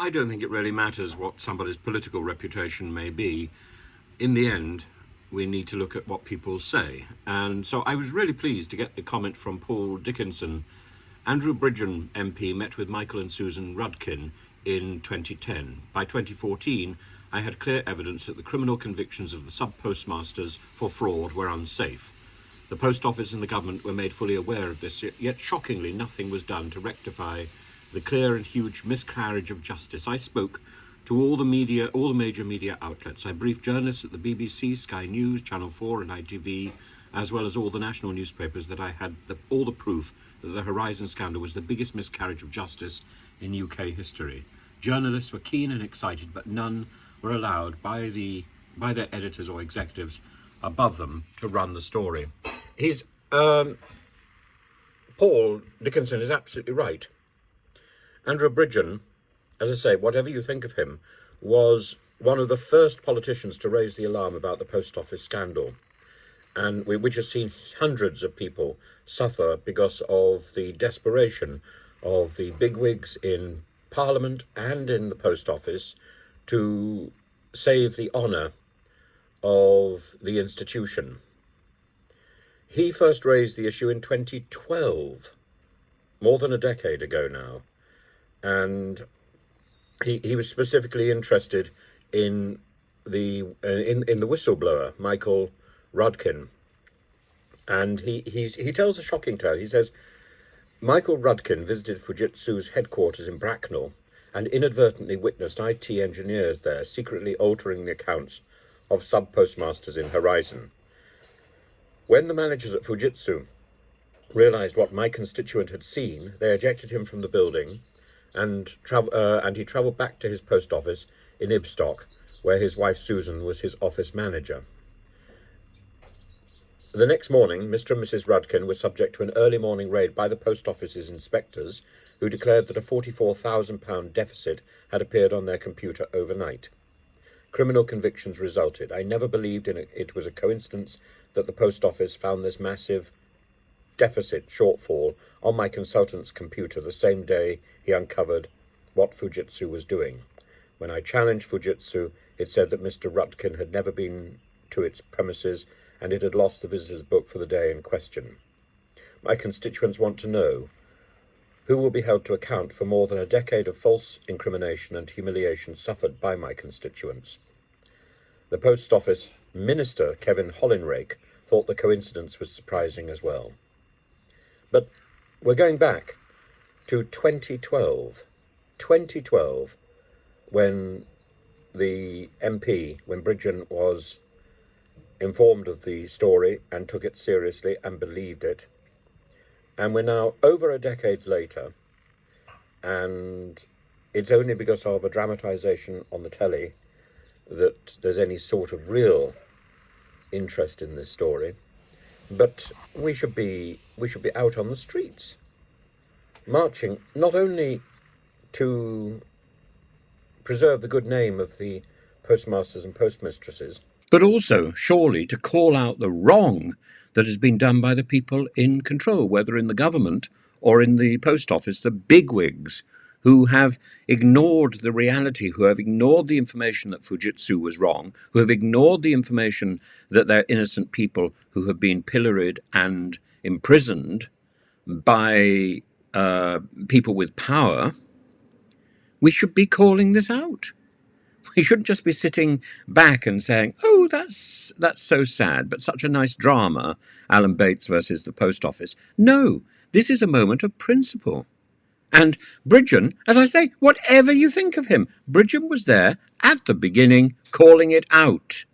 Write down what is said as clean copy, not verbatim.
I don't think it really matters what somebody's political reputation may be. In the end, we need to look at what people say. And so I was really pleased to get the comment from Paul Dickinson. Andrew Bridgen MP met with Michael and Susan Rudkin in 2010. By 2014, I had clear evidence that the criminal convictions of the sub-postmasters for fraud were unsafe. The Post Office and the government were made fully aware of this, yet shockingly nothing was done to rectify the clear and huge miscarriage of justice. I spoke to all the media, all the major media outlets. I briefed journalists at the BBC, Sky News, Channel 4 and ITV, as well as all the national newspapers, that I had all the proof that the Horizon scandal was the biggest miscarriage of justice in UK history. Journalists were keen and excited, but none were allowed by their editors or executives above them to run the story. Paul Dickinson is absolutely right. Andrew Bridgen, as I say, whatever you think of him, was one of the first politicians to raise the alarm about the Post Office scandal, and which has seen hundreds of people suffer because of the desperation of the bigwigs in Parliament and in the Post Office to save the honour of the institution. He first raised the issue in 2012, more than a decade ago now, and he was specifically interested in the whistleblower Michael Rudkin, and he tells a shocking tale. He says Michael Rudkin visited Fujitsu's headquarters in Bracknell and inadvertently witnessed IT engineers there secretly altering the accounts of sub-postmasters in Horizon. When the managers at Fujitsu realised what my constituent had seen, they ejected him from the building, and he travelled back to his post office in Ibstock, where his wife Susan was his office manager. The next morning, Mr. and Mrs. Rudkin were subject to an early morning raid by the post office's inspectors, who declared that a £44,000 deficit had appeared on their computer overnight. Criminal convictions resulted. I never believed it was a coincidence that the post office found this massive deficit shortfall on my consultant's computer the same day he uncovered what Fujitsu was doing. When I challenged Fujitsu, it said that Mr. Rudkin had never been to its premises and it had lost the visitor's book for the day in question. My constituents want to know who will be held to account for more than a decade of false incrimination and humiliation suffered by my constituents. The Post Office Minister, Kevin Hollinrake, thought the coincidence was surprising as well. But we're going back to 2012, when the MP, when Bridgen was informed of the story and took it seriously and believed it. And we're now over a decade later, and it's only because of a dramatisation on the telly that there's any sort of real interest in this story. But we should be out on the streets, marching not only to preserve the good name of the postmasters and postmistresses, but also, surely, to call out the wrong that has been done by the people in control, whether in the government or in the post office, the bigwigs who have ignored the reality, who have ignored the information that Fujitsu was wrong, who have ignored the information that they're innocent people who have been pilloried and imprisoned by people with power. We should be calling this out. We shouldn't just be sitting back and saying, oh, that's so sad, but such a nice drama, Alan Bates versus the Post Office. No, this is a moment of principle. And Bridgen, as I say, whatever you think of him, Bridgen was there at the beginning calling it out.